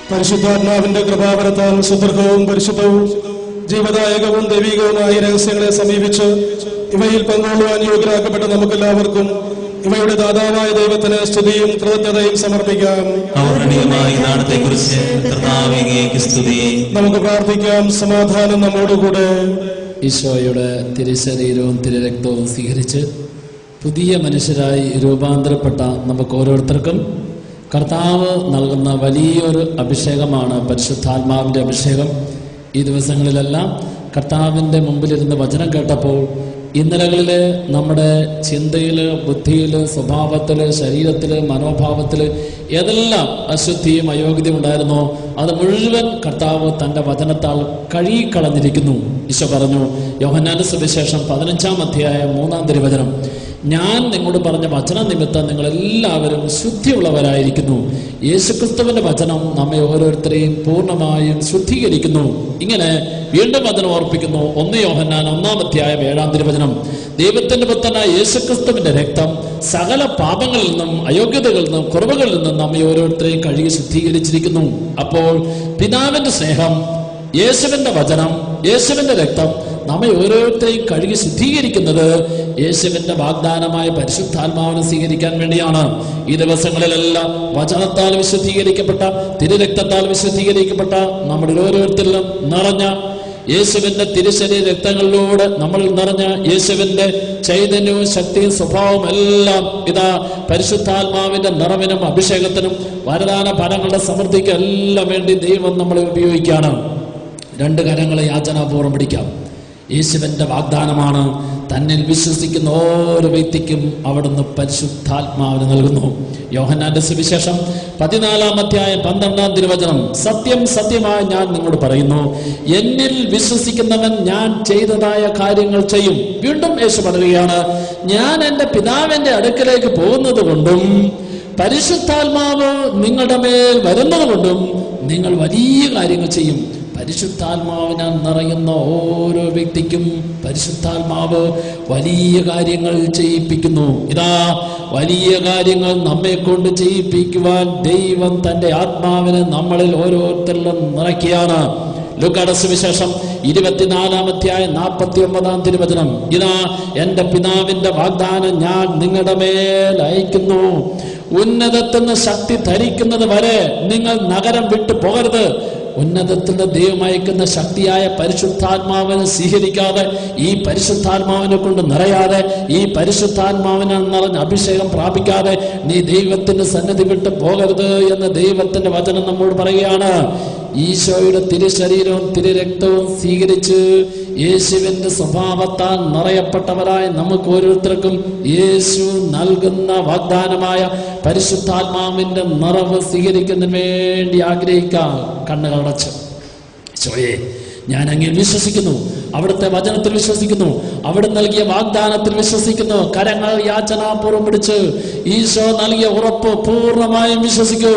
പരിശുദ്ധാത്മാവിന്റെ കൃപാവരത്താൽ സുദീർഘവും പരിശുദ്ധവും ജീവദായകവും ദൈവികവുമായ രഹസ്യങ്ങളെ സമീപിച്ച് ഇവയിൽ പങ്കുകൊള്ളുവാൻ യോഗ്യരാക്കപ്പെട്ട നമുക്കെല്ലാവർക്കും ഇവയുടെ ദാതാവായ ദൈവത്തിന് സ്തുതിയും കൃതജ്ഞതയും സമർപ്പിക്കാം. നമുക്ക് പ്രാർത്ഥിക്കാം. സമാധാനം നമ്മോടുകൂടെ. ഈശോയുടെ തിരുശരീരവും തിരുരക്തവും സ്വീകരിച്ച് പുതിയ മനുഷ്യരായി രൂപാന്തരപ്പെട്ട നമുക്ക് ഓരോരുത്തർക്കും കർത്താവ് നൽകുന്ന വലിയൊരു അഭിഷേകമാണ് പരിശുദ്ധാത്മാവിൻ്റെ അഭിഷേകം. ഈ ദിവസങ്ങളിലെല്ലാം കർത്താവിൻ്റെ മുമ്പിലിരുന്ന് വചനം കേട്ടപ്പോൾ ഇന്നലകളിൽ നമ്മുടെ ചിന്തയിൽ, ബുദ്ധിയിൽ, സ്വഭാവത്തിൽ, ശരീരത്തിൽ, മനോഭാവത്തിൽ ഏതെല്ലാം അശുദ്ധിയും അയോഗ്യതയും ഉണ്ടായിരുന്നോ അത് മുഴുവൻ കർത്താവ് തൻ്റെ വചനത്താൽ കഴുകിക്കളഞ്ഞിരിക്കുന്നു. ഈശോ പറഞ്ഞു, യോഹന്നാന്റെ സുവിശേഷം 15-ാം അധ്യായം 3-ാം തിരുവചനം, ഞാൻ നിങ്ങളോട് പറഞ്ഞ വചന നിമിത്തം നിങ്ങളെല്ലാവരും ശുദ്ധിയുള്ളവരായിരിക്കുന്നു. യേശുക്രിസ്തുവിന്റെ വചനം നമ്മെ ഓരോരുത്തരെയും പൂർണ്ണമായും ശുദ്ധീകരിക്കുന്നു. ഇങ്ങനെ വീണ്ടും വചനം ഓർപ്പിക്കുന്നു. 1 യോഹന്നാൻ 1-ാം അധ്യായം 7-ാം തിരുവചനം, ദൈവത്തിന്റെ പുത്രനായ യേശുക്രിസ്തുവിന്റെ രക്തം സകല പാപങ്ങളിൽ നിന്നും അയോഗ്യതകളിൽ നിന്നും കുറവുകളിൽ നിന്നും നമ്മെ ഓരോരുത്തരെയും കഴുകി ശുദ്ധീകരിച്ചിരിക്കുന്നു. അപ്പോൾ പിതാവിന്റെ സ്നേഹം, യേശുവിന്റെ വചനം, യേശുവിന്റെ രക്തം നമ്മെ ഓരോരുത്തരെയും കഴുകി ശുദ്ധീകരിക്കുന്നത് യേശുവിന്റെ വാഗ്ദാനമായ പരിശുദ്ധാത്മാവിനെ സ്വീകരിക്കാൻ വേണ്ടിയാണ്. ഈ ദിവസങ്ങളിലെല്ലാം വചനത്താൽ വിശുദ്ധീകരിക്കപ്പെട്ട, തിരുരക്തത്താൽ വിശുദ്ധീകരിക്കപ്പെട്ട നമ്മുടെ ഓരോരുത്തരിലും നിറഞ്ഞ യേശുവിന്റെ തിരുശരീര രക്തങ്ങളിലൂടെ നമ്മൾ നിറഞ്ഞ യേശുവിന്റെ ചൈതന്യവും ശക്തിയും സ്വഭാവവും എല്ലാം ഇതാ പരിശുദ്ധാത്മാവിന്റെ നിറവിനും അഭിഷേകത്തിനും വരദാന ഫലങ്ങളുടെ സമൃദ്ധിക്കും എല്ലാം വേണ്ടി ദൈവം നമ്മളെ ഉപയോഗിക്കുകയാണ്. 2 കരങ്ങളെ യാചനാപൂർവ്വം പിടിക്കാം. യേശുവിന്റെ വാഗ്ദാനമാണ്, തന്നിൽ വിശ്വസിക്കുന്ന ഓരോ വ്യക്തിക്കും അവിടുന്ന് പരിശുദ്ധാത്മാവിന് നൽകുന്നു. യോഹന്നാന്റെ സുവിശേഷം 14-ാം അധ്യായം 12-ാം തിരുവചനം, സത്യം സത്യമായി ഞാൻ നിങ്ങളോട് പറയുന്നു, എന്നിൽ വിശ്വസിക്കുന്നവൻ ഞാൻ ചെയ്തതായ കാര്യങ്ങൾ ചെയ്യും. വീണ്ടും യേശു പറയുകയാണ്, ഞാൻ എൻ്റെ പിതാവിന്റെ അടുക്കലേക്ക് പോകുന്നത് കൊണ്ടും പരിശുദ്ധാത്മാവ് നിങ്ങളുടെ മേൽ വരുന്നത് കൊണ്ടും നിങ്ങൾ വലിയ കാര്യങ്ങൾ ചെയ്യും. പരിശുദ്ധാത്മാവിനാൽ നിറയുന്ന ഓരോ വ്യക്തിക്കും പരിശുദ്ധാത്മാവ് വലിയ കാര്യങ്ങൾ ചെയ്യിപ്പിക്കുന്നു. ഇതാ വലിയ കാര്യങ്ങൾ നമ്മെ കൊണ്ട് ചെയ്യിപ്പിക്കുവാൻ ദൈവം തന്റെ ആത്മാവിനെ നമ്മളിൽ ഓരോരുത്തരിലും നിറയ്ക്കുകയാണ്. ലൂക്കായുടെ സുവിശേഷം 24-ാം അധ്യായം 49-ാം തിരുവചനം, ഇതാ എന്റെ പിതാവിന്റെ വാഗ്ദാനം ഞാൻ നിങ്ങളുടെ മേൽ അയക്കുന്നു. ഉന്നതത്തിന് ശക്തി ധരിക്കുന്നത് വരെ നിങ്ങൾ നഗരം വിട്ടു പോകരുത്. ഉന്നതത്തിന്റെ ദൈവം അയക്കുന്ന ശക്തിയായ പരിശുദ്ധാത്മാവിനെ സ്വീകരിക്കാതെ, ഈ പരിശുദ്ധാത്മാവിനെ കൊണ്ട് നിറയാതെ, ഈ പരിശുദ്ധാത്മാവിനെ നിറഞ്ഞ അഭിഷേകം പ്രാപിക്കാതെ നീ ദൈവത്തിന്റെ സന്നിധി വിട്ട് പോകരുത് എന്ന് ദൈവത്തിന്റെ വചനം നമ്മോട് പറയുകയാണ്. ഈശോയുടെ തിരുശരീരവും തിരുരക്തവും സ്വീകരിച്ച് യേശുവിന്റെ സ്വഭാവത്താൽ നിറയപ്പെട്ടവരായ നമുക്ക് ഓരോരുത്തർക്കും യേശു നൽകുന്ന വാഗ്ദാനമായ പരിശുദ്ധാത്മാവിന്റെ നിറവ് സ്വീകരിക്കുന്നതിന് വേണ്ടി ആഗ്രഹിക്കാം. കണ്ണുകൾ അടച്ച്, ഈശോയെ ഞാൻ അങ്ങിൽ വിശ്വസിക്കുന്നു, അവിടുത്തെ വചനത്തിൽ വിശ്വസിക്കുന്നു, അവിടെ നൽകിയ വാഗ്ദാനത്തിൽ വിശ്വസിക്കുന്നു. കരങ്ങൾ യാചനാപൂർവ്വം പിടിച്ച് ഈശോ നൽകിയ ഉറപ്പ് പൂർണ്ണമായും വിശ്വസിക്കൂ.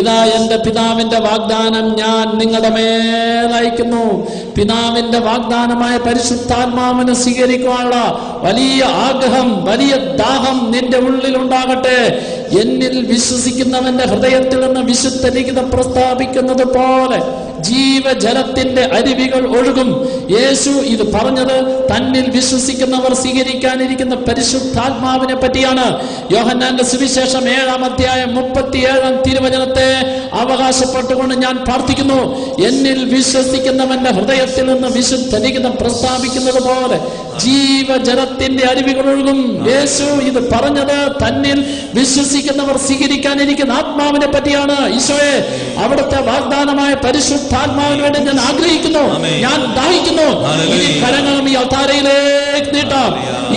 ഇതാ എന്റെ പിതാവിന്റെ വാഗ്ദാനം ഞാൻ നിങ്ങളുടെ മേലയക്കുന്നു. പിതാവിന്റെ വാഗ്ദാനമായ പരിശുദ്ധാത്മാവിനെ സ്വീകരിക്കുവാനുള്ള വലിയ ആഗ്രഹം, വലിയ ദാഹം നിന്റെ ഉള്ളിൽ ഉണ്ടാകട്ടെ. എന്നിൽ വിശ്വസിക്കുന്നവന്റെ ഹൃദയത്തിൽ നിന്ന് വിശുദ്ധ ലിഖിതം പ്രസ്താവിക്കുന്നത് പോലെ ജീവജലത്തിന്റെ അരുവികൾ ഒഴുകും. യേശു ഇത് പറഞ്ഞത് തന്നിൽ വിശ്വസിക്കുന്നവർ സ്വീകരിക്കാനിരിക്കുന്ന പരിശുദ്ധാത്മാവിനെ പറ്റിയാണ്. യോഹന്നാന്റെ സുവിശേഷം 7-ാം അധ്യായം 37-ാം തിരുവചനത്തെ അവകാശപ്പെട്ടുകൊണ്ട് ഞാൻ പ്രാർത്ഥിക്കുന്നു, എന്നിൽ വിശ്വസിക്കുന്നവന്റെ ഹൃദയത്തിൽ നിന്ന് വിശുദ്ധ ലിഖിതം പ്രസ്താവിക്കുന്നത് പോലെ ജീവജലത്തിന്റെ അരുവികൾ ഒഴുകും. യേശു ഇത് പറഞ്ഞത് തന്നിൽ വിശ്വസിക്കുന്നവർ സ്വീകരിക്കാനിരിക്കുന്ന ആത്മാവിനെ പറ്റിയാണ്. ഈശോയെ, അവിടുത്തെ വാഗ്ദാനമായ പരിശുദ്ധാത്മാവിന് വേണ്ടി ഞാൻ ആഗ്രഹിക്കുന്നു, ഞാൻ ദാഹിക്കുന്നു. ഈ കരങ്ങളും ഈ അൾത്താരയിലേക്ക് നീട്ടാം.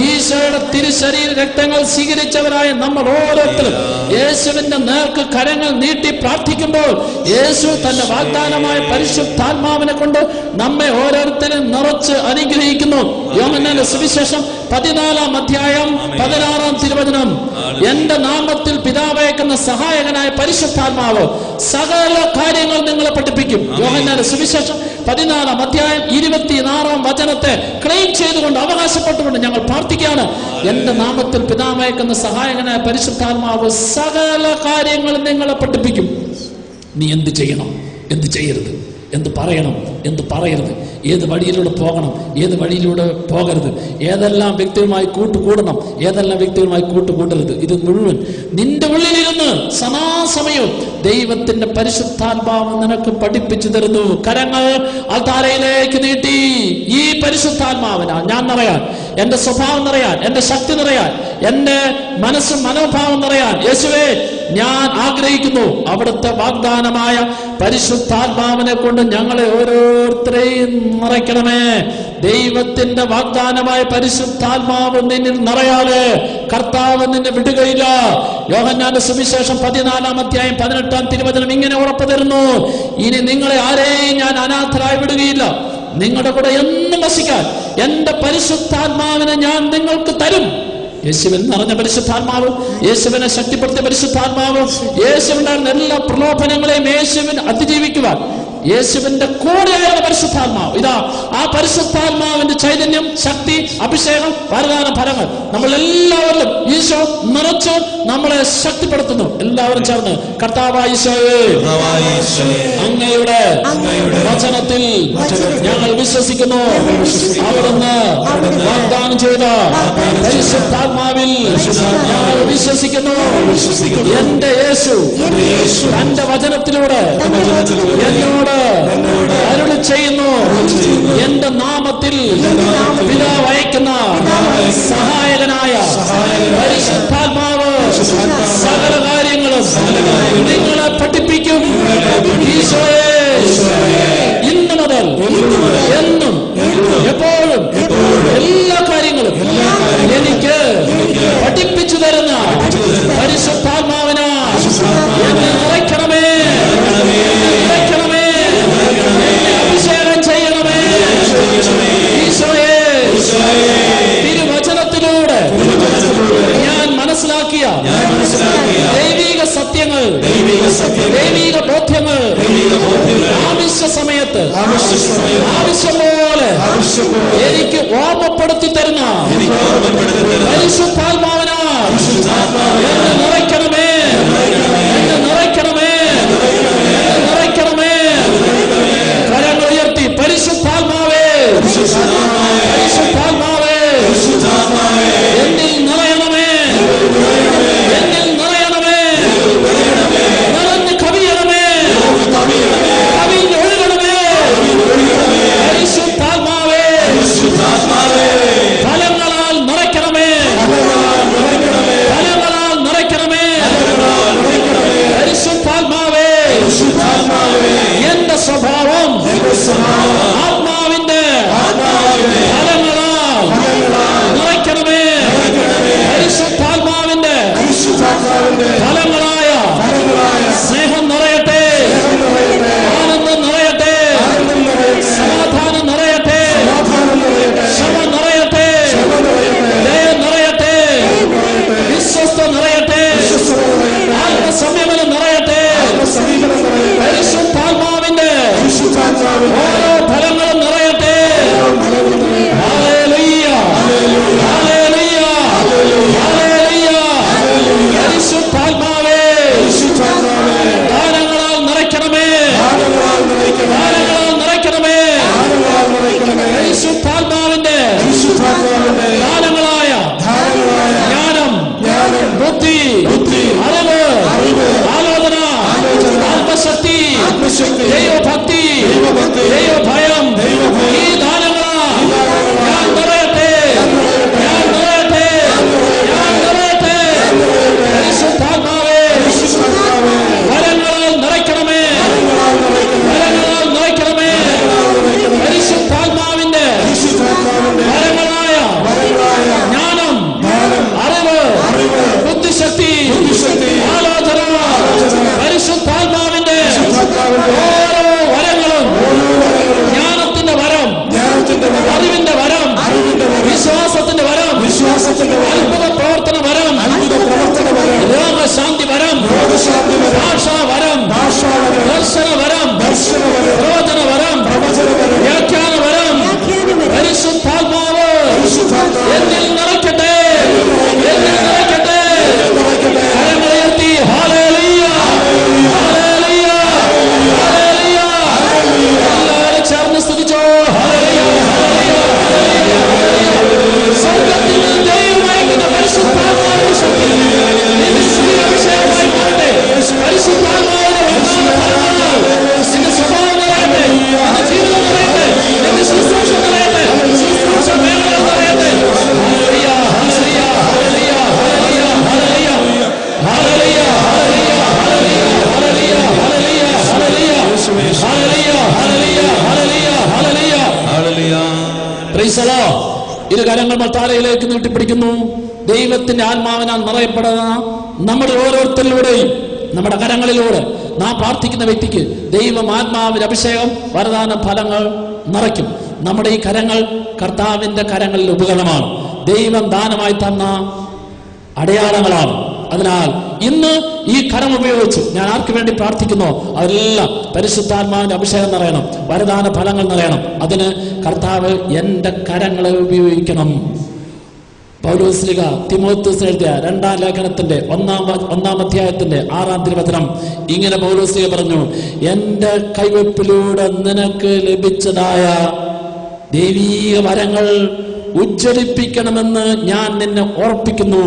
ഈശോയുടെ തിരുശരീര രക്തങ്ങൾ സ്വീകരിച്ചവരായ നമ്മൾ ഓരോരുത്തരും യേശുവിന്റെ നേർക്ക് കരങ്ങൾ നീട്ടി പ്രാർത്ഥിക്കുമ്പോൾ യേശു തന്റെ വാഗ്ദാനമായ പരിശുദ്ധാത്മാവിനെ കൊണ്ട് നമ്മെ ഓരോരുത്തരും നിറച്ച് അനുഗ്രഹിക്കുന്നു. യോഹന്നാന്റെ സുവിശേഷം 14 അധ്യായം 16 തിരുവചനം. എന്റെ നാമത്തിൽ പിതാവയക്കുന്ന സഹായകനായ പരിശുദ്ധാത്മാവ് സകല കാര്യങ്ങൾ നിങ്ങളെ പഠിപ്പിക്കും. യോഹന്നാന്റെ സുവിശേഷം 14 അധ്യായം 26 വചനത്തെ ക്ലെയിം ചെയ്തുകൊണ്ട്, അവകാശപ്പെട്ടുകൊണ്ട് ഞങ്ങൾ പ്രാർത്ഥിക്കുകയാണ്. എന്റെ നാമത്തിൽ പിതാവയക്കുന്ന സഹായകനായ പരിശുദ്ധാത്മാവ് സകല കാര്യങ്ങൾ നിങ്ങളെ പഠിപ്പിക്കും. നീ എന്ത് ചെയ്യണം, എന്ത് ചെയ്യരുത്, എന്ത് പറയണം, എന്ത് പറയരുത്, ഏത് വഴിയിലൂടെ പോകണം, ഏത് വഴിയിലൂടെ പോകരുത്, ഏതെല്ലാം വ്യക്തികളുമായി കൂട്ടുകൂടണം, ഏതെല്ലാം വ്യക്തികളുമായി കൂട്ടുകൂടരുത്, ഇത് മുഴുവൻ നിന്റെ ഉള്ളിലിരുന്ന് സദാസമയവും ദൈവത്തിന്റെ പരിശുദ്ധാത്മാവ് നിനക്ക് പഠിപ്പിച്ചു തരുന്നു. കരങ്ങൾ അൾത്താരയിലേക്ക് നീട്ടി ഈ പരിശുദ്ധാത്മാവിനാ ഞാൻ നിറയാൻ, എന്റെ സ്വഭാവം നിറയാൻ, എന്റെ ശക്തി നിറയാൻ, എന്റെ മനസ്സും മനോഭാവം നിറയാൻ യേശുവേ ഞാൻ ആഗ്രഹിക്കുന്നു. അവിടുത്തെ വാഗ്ദാനമായ പരിശുദ്ധാത്മാവിനെ കൊണ്ട് ഞങ്ങളെ ഓരോരുത്തരെയും നിറയ്ക്കണമേ. ദൈവത്തിന്റെ വാഗ്ദാനമായ പരിശുദ്ധാത്മാവ് നിന്നിൽ നിറയാതെ കർത്താവ് നിന്നെ വിടുകയില്ല. യോഹന്നാന്റെ സുവിശേഷം 14 അധ്യായം 18 തിരുവചനം ഇങ്ങനെ ഉറപ്പു തരുന്നു, ഇനി നിങ്ങളെ ആരെയും ഞാൻ അനാഥരായി വിടുകയില്ല, നിങ്ങളുടെ കൂടെ എന്നും വസിക്കാൻ എന്റെ പരിശുദ്ധാത്മാവിനെ ഞാൻ നിങ്ങൾക്ക് തരും. യേശുവിൽ നിറഞ്ഞ പരിശുദ്ധാത്മാവ്, യേശുവിനെ ശക്തിപ്പെടുത്തിയ പരിശുദ്ധാത്മാവ്, യേശുവിന്റെ എല്ലാ പ്രലോഭനങ്ങളെയും യേശുവിനെ അതിജീവിക്കുവാൻ യേശുവിന്റെ കൂടെയായ പരിശുദ്ധാത്മാവ്. ഇതാ ആ പരിശുദ്ധാത്മാവിന്റെ ചൈതന്യം, ശക്തി, അഭിഷേകം, വരദാന ഫലങ്ങൾ നമ്മൾ എല്ലാവരിലും ഈശോ നിറച്ച് നമ്മളെ ശക്തിപ്പെടുത്തുന്നു. എല്ലാവരും ചേർന്ന് കർത്താവായ ഈശോയേ, അങ്ങയുടെ വചനത്തിൽ ഞങ്ങൾ വിശ്വസിക്കുന്നു. അവിടുന്ന് വാഗ്ദാനം ചെയ്ത പരിശുദ്ധാത്മാവിൽ ഞങ്ങൾ വിശ്വസിക്കുന്നു. എന്റെ യേശു തന്റെ വചനത്തിലൂടെ എന്നോട് അരുളി ചെയ്യുന്നു, എന്റെ നാമത്തിൽ പിതാവ് അയക്കുന്ന സഹായകനായ പരിശുദ്ധാത്മാവ് സകല കാര്യങ്ങളും നിങ്ങളെ പഠിപ്പിക്കും. ഈശോയെ ഇന്നു മുതൽ എന്നും എപ്പോഴും എല്ലാ കാര്യങ്ങളും എനിക്ക് പഠിപ്പിച്ചു തരുന്ന പരിശുദ്ധാത്മാവിനെ എന്നെ നിറയ്ക്കണമേ, നിറയ്ക്കണമേ, അഭിഷേകം ചെയ്യണമേ. ഈശോയെ തിരുവചനത്തിലൂടെ ഞാൻ മനസ്സിലാക്കിയ ദൈവിക സത്യങ്ങൾ, ദൈവിക ബോധ്യങ്ങൾ ആവശ്യ സമയത്ത് ആവശ്യം പോലെ എനിക്ക് ഓർമ്മപ്പെടുത്തി തരുന്ന പരിശുദ്ധാത്മാവിനാ എന്നെ നിറയ്ക്കണമേ, എന്നെ നിറയ്ക്കണമേ, എന്നെ നിറയ്ക്കണമേ. കരങ്ങൾ ഉയർത്തി പരിശുദ്ധാത്മാവേ, പരിശുദ്ധാത്മാവേ എന്നിൽ നിറയണമേ, എന്നിൽ നിറയണമേ, നിറഞ്ഞ് കവിയണമേ, കവിഞ്ഞൊഴുകണമേ. പരിശുദ്ധാത്മാവേ ഫലങ്ങളാൽ നിറയ്ക്കണമേ, ഫലങ്ങളാൽ നിറയ്ക്കണമേ. പരിശുദ്ധാത്മാവേ എന്റെ സ്വഭാവം ആത്മാവിന്റെ ഫലങ്ങളാൽ നിറയ്ക്കണമേ. പരിശുദ്ധാത്മാവിന്റെ ഫലങ്ങളായ സ്നേഹം നിറയട്ടെ, ആനന്ദം നിറയട്ടെ, സമാധാനം നിറയട്ടെ, ക്ഷമ നിറയട്ടെ, ദയ നിറയട്ടെ, വിശ്വസ്ത നിറയട്ടെ, ആത്മസംയമനം നിറയട്ടെ. പരിശുദ്ധാത്മാവിന്റെ ഓരോ ഫലങ്ങളും നിറയട്ടെ. Hallelujah, hallelujah, hallelujah. പരിശുദ്ധാത്മാ ഇരു കരങ്ങൾ മത്താലയിലേക്ക് നീട്ടിപ്പിടിക്കുന്നു. ദൈവത്തിന്റെ ആത്മാവിനാൽ നിറയപ്പെടുന്ന നമ്മുടെ ഓരോരുത്തരിലൂടെയും നമ്മുടെ കരങ്ങളിലൂടെ നാം പ്രാർത്ഥിക്കുന്ന വ്യക്തിക്ക് ദൈവം ആത്മാവിന്റെ അഭിഷേകം വരദാന ഫലങ്ങൾ നിറയ്ക്കും. നമ്മുടെ ഈ കരങ്ങൾ കർത്താവിന്റെ കരങ്ങളിൽ ഉപകരണമാണ്. ദൈവം ദാനമായി തന്ന അടയാളങ്ങളാണ്. അതിനാൽ ഇന്ന് ഈ കരം ഉപയോഗിച്ച് ഞാൻ ആർക്ക് വേണ്ടി പ്രാർത്ഥിക്കുന്നോ അവരെല്ലാം പരിശുദ്ധാത്മാവിന്റെ അഭിഷേകം നിറയണം, വരദാന ഫലങ്ങൾ നിറയണം. അതിന് കർത്താവ് എന്റെ കരങ്ങളെ ഉപയോഗിക്കണം. പൗലോസ്ലിഹ തിമോഥെയോസിന് എഴുതിയ 2-ാം ലേഖനത്തിന്റെ 1-ാം അധ്യായത്തിന്റെ 6-ാം തിരുവചനം ഇങ്ങനെ പൗലോസ്ലിഹ പറഞ്ഞു, എന്റെ കൈവെപ്പിലൂടെ നിനക്ക് ലഭിച്ചതായ ദൈവീക വരങ്ങൾ ഉജ്ജ്വലിപ്പിക്കണമെന്ന് ഞാൻ നിന്നെ ഓർപ്പിക്കുന്നു.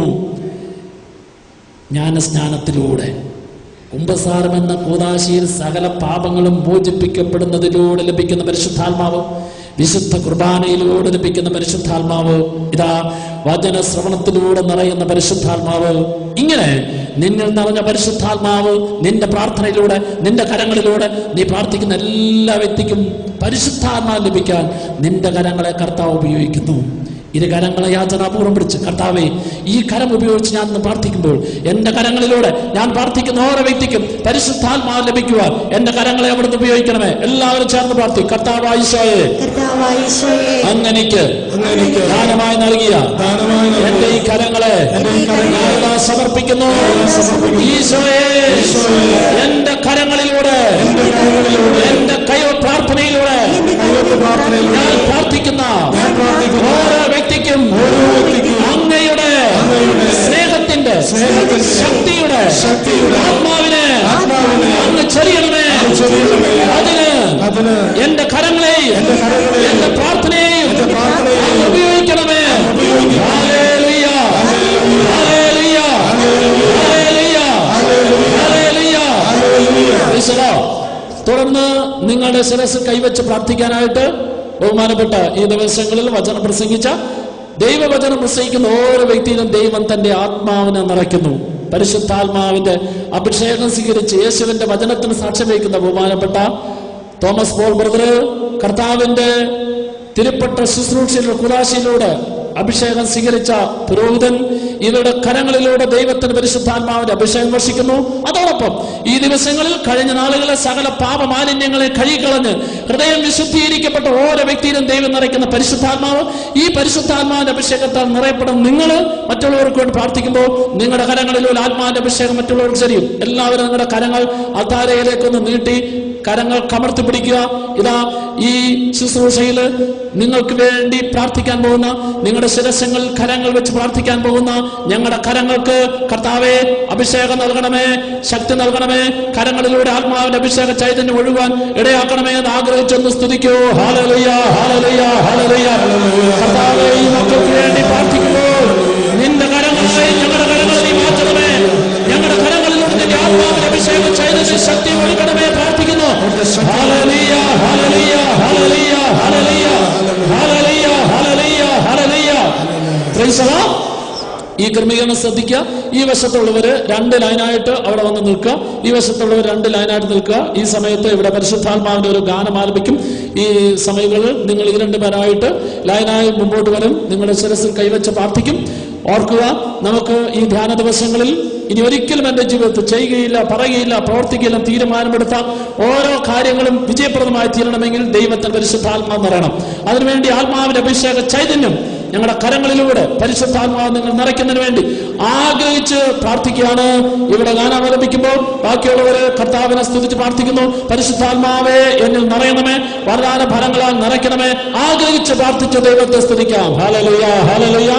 ജ്ഞാനസ്നാനത്തിലൂടെ കുംഭസാരം എന്ന കൂദാശയിൽ സകല പാപങ്ങളും മോചിപ്പിക്കപ്പെടുന്നതിലൂടെ ലഭിക്കുന്ന പരിശുദ്ധാത്മാവ്, വിശുദ്ധ കുർബാനയിലൂടെ ലഭിക്കുന്ന പരിശുദ്ധാത്മാവ്, ഇതാ വചന ശ്രവണത്തിലൂടെ നിറയുന്ന പരിശുദ്ധാത്മാവ്, ഇങ്ങനെ നിന്നിൽ നിറഞ്ഞ പരിശുദ്ധാത്മാവ് നിന്റെ പ്രാർത്ഥനയിലൂടെ നിന്റെ കരങ്ങളിലൂടെ നീ പ്രാർത്ഥിക്കുന്ന എല്ലാ വ്യക്തിക്കും പരിശുദ്ധാത്മാവ് ലഭിക്കാൻ നിന്റെ കരങ്ങളെ കർത്താവ് ഉപയോഗിക്കുന്നു. ഇരു കരങ്ങളെ യാചനാപൂർവ്വം പിടിച്ച്, കർത്താവേ ഈ കരം ഉപയോഗിച്ച് ഞാൻ പ്രാർത്ഥിക്കുമ്പോൾ എന്റെ കരങ്ങളിലൂടെ ഞാൻ പ്രാർത്ഥിക്കുന്ന ഓരോ വ്യക്തിക്കും പരിശുദ്ധാത്മാവ് ലഭിക്കുവാൻ എന്റെ കരങ്ങളെ അവിടുന്ന് ഉപയോഗിക്കണമേ. എല്ലാവരും ചേർന്ന് പ്രാർത്ഥിക്കും. കർത്താവായ ഈശോയെ, അങ്ങനെക്ക് ദാനമായി നൽകിയ എന്റെ ഈ കരങ്ങളെ ഞാൻ സമർപ്പിക്കുന്നു. ഈശോയെ, എന്റെ കരങ്ങളിലൂടെ എന്റെ പ്രാർത്ഥനയിലൂടെ ഞാൻ പ്രാർത്ഥിക്കുന്ന ഓരോ വ്യക്തിക്കും അങ്ങയുടെ സ്നേഹത്തിന്റെ ശക്തിയുടെ ആത്മാവിനെ അങ്ങ് ചൊരിയണമേ. അതിന് എന്റെ കരങ്ങളെയും എന്റെ പ്രാർത്ഥനയെയും ഉപയോഗിക്കണമേ. Hallelujah, hallelujah, hallelujah, hallelujah. തുടർന്ന് നിങ്ങളുടെ ശിരസ് കൈവച്ച് പ്രാർത്ഥിക്കാനായിട്ട് ബഹുമാനപ്പെട്ട ഈ ദിവസങ്ങളിൽ വചനം പ്രസംഗിച്ച ദൈവവചനം പ്രസംഗിക്കുന്ന ഓരോ വ്യക്തിയിലും ദൈവം തന്റെ ആത്മാവിനെ നിറയ്ക്കുന്നു. പരിശുദ്ധാത്മാവിന്റെ അഭിഷേകം സ്വീകരിച്ച് യേശുവിന്റെ വചനത്തിന് സാക്ഷ്യം വഹിക്കുന്ന ബഹുമാനപ്പെട്ട തോമസ് പോൾ ബ്രദർ കർത്താവിന്റെ തിരുപ്പട്ട ശുശ്രൂഷയിലൂടെ കുദാശയിലൂടെ അഭിഷേകം സ്വീകരിച്ച പുരോഹിതൻ ഇവരുടെ കരങ്ങളിലൂടെ ദൈവത്തിന്റെ പരിശുദ്ധാത്മാവിന്റെ അഭിഷേകം വർഷിക്കുന്നു. അതോടൊപ്പം ഈ ദിവസങ്ങളിൽ കഴിഞ്ഞ നാളുകളിലെ സകല പാപമാലിന്യങ്ങളെ കഴുകിക്കളഞ്ഞ് ഹൃദയം വിശുദ്ധീകരിക്കപ്പെട്ട ഓരോ വ്യക്തിയിലും ദൈവം നിറയ്ക്കുന്ന പരിശുദ്ധാത്മാവ്, ഈ പരിശുദ്ധാത്മാവിന്റെ അഭിഷേകത്താൽ നിറയപ്പെടും നിങ്ങൾ മറ്റുള്ളവർക്ക് വേണ്ടി പ്രാർത്ഥിക്കുമ്പോൾ നിങ്ങളുടെ കരങ്ങളിലൂടെ ആത്മാവിന്റെ അഭിഷേകം മറ്റുള്ളവർക്ക് ചെയ്യും. എല്ലാവരും നിങ്ങളുടെ കരങ്ങൾ അത്താരയിലേക്കൊന്ന് നീട്ടി കരങ്ങൾ കമർത്തി പിടിക്കുക. ഇതാ ഈ ശുശ്രൂഷയിൽ നിങ്ങൾക്ക് വേണ്ടി പ്രാർത്ഥിക്കാൻ പോകുന്ന, നിങ്ങളുടെ ശിരസ്സുകളിൽ കരങ്ങൾ വെച്ച് പ്രാർത്ഥിക്കാൻ പോകുന്ന ഞങ്ങളുടെ കരങ്ങൾക്ക് കർത്താവേ അഭിഷേകം നൽകണമേ, ശക്തി നൽകണമേ, കരങ്ങളിലൂടെ ആത്മാവിന്റെ അഭിഷേക ചൈതന്യം ഒഴുകാൻ ഇടയാക്കണമേ എന്ന് ആഗ്രഹിച്ചൊന്ന് സ്തുതിക്കൂ. Hallelujah, hallelujah, hallelujah. കർത്താവേ, ഈ മക്കൾക്ക് വേണ്ടി പ്രാർത്ഥിക്കുമ്പോൾ നിന്റെ കരങ്ങളെ ഞങ്ങളുടെ കരങ്ങളെ നീ മാറ്റണമേ. ഞങ്ങളുടെ കരങ്ങളിലൂടെ നിന്റെ ആത്മാവിന്റെ അഭിഷേക ചൈതന്യ ശക്തി ഒഴുകണമേ പ്രാർത്ഥിക്കുന്നു. Hallelujah, hallelujah, hallelujah, hallelujah, hallelujah, hallelujah, hallelujah. Praise the Lord. ഈ ക്രമീകരണം ശ്രദ്ധിക്കുക. ഈ വശത്തുള്ളവര് 2 ലൈനായിട്ട് അവിടെ വന്ന് നിൽക്കുക, ഈ വശത്തുള്ളവർ 2 ലൈനായിട്ട് നിൽക്കുക. ഈ സമയത്ത് ഇവിടെ പരിശുദ്ധാത്മാവിന്റെ ഒരു ഗാനം ആലപിക്കും. ഈ സമയങ്ങളിൽ നിങ്ങൾ 2 പേരായിട്ട് ലൈനായി മുമ്പോട്ട് വരും. നിങ്ങളുടെ ശിരസിൽ കൈവച്ച് പ്രാർത്ഥിക്കും. ഓർക്കുക, നമുക്ക് ഈ ധ്യാന ദിവസങ്ങളിൽ ഇനി ഒരിക്കലും എന്റെ ജീവിതത്തിൽ ചെയ്യുകയില്ല, പറയുകയില്ല, പ്രവർത്തിക്കുകയില്ല തീരുമാനമെടുത്ത ഓരോ കാര്യങ്ങളും വിജയപ്രദമായി തീരണമെങ്കിൽ ദൈവത്തിന്റെ പരിശുദ്ധാത്മാവ് നിറയണം. അതിനുവേണ്ടി ആത്മാവിന്റെ അഭിഷേക ചൈതന്യം ഞങ്ങളുടെ കരങ്ങളിലൂടെ പരിശുദ്ധാത്മാവ് നിങ്ങൾ നിറയ്ക്കുന്നതിന് വേണ്ടി ആഗ്രഹിച്ച് പ്രാർത്ഥിക്കുകയാണ്. ഇവിടെ ഗാനം ആലപിക്കുമ്പോൾ ബാക്കിയുള്ളവര് കർത്താവിനെ സ്തുതിച്ച് പ്രാർത്ഥിക്കുന്നു. പരിശുദ്ധാത്മാവേ എന്നിൽ നിറയണമേ, വരദാന ഫലങ്ങളാൽ നിറയ്ക്കണമേ. ആഗ്രഹിച്ച് പ്രാർത്ഥിച്ച് ദൈവത്തെ സ്തുതിക്കാം. Hallelujah, hallelujah.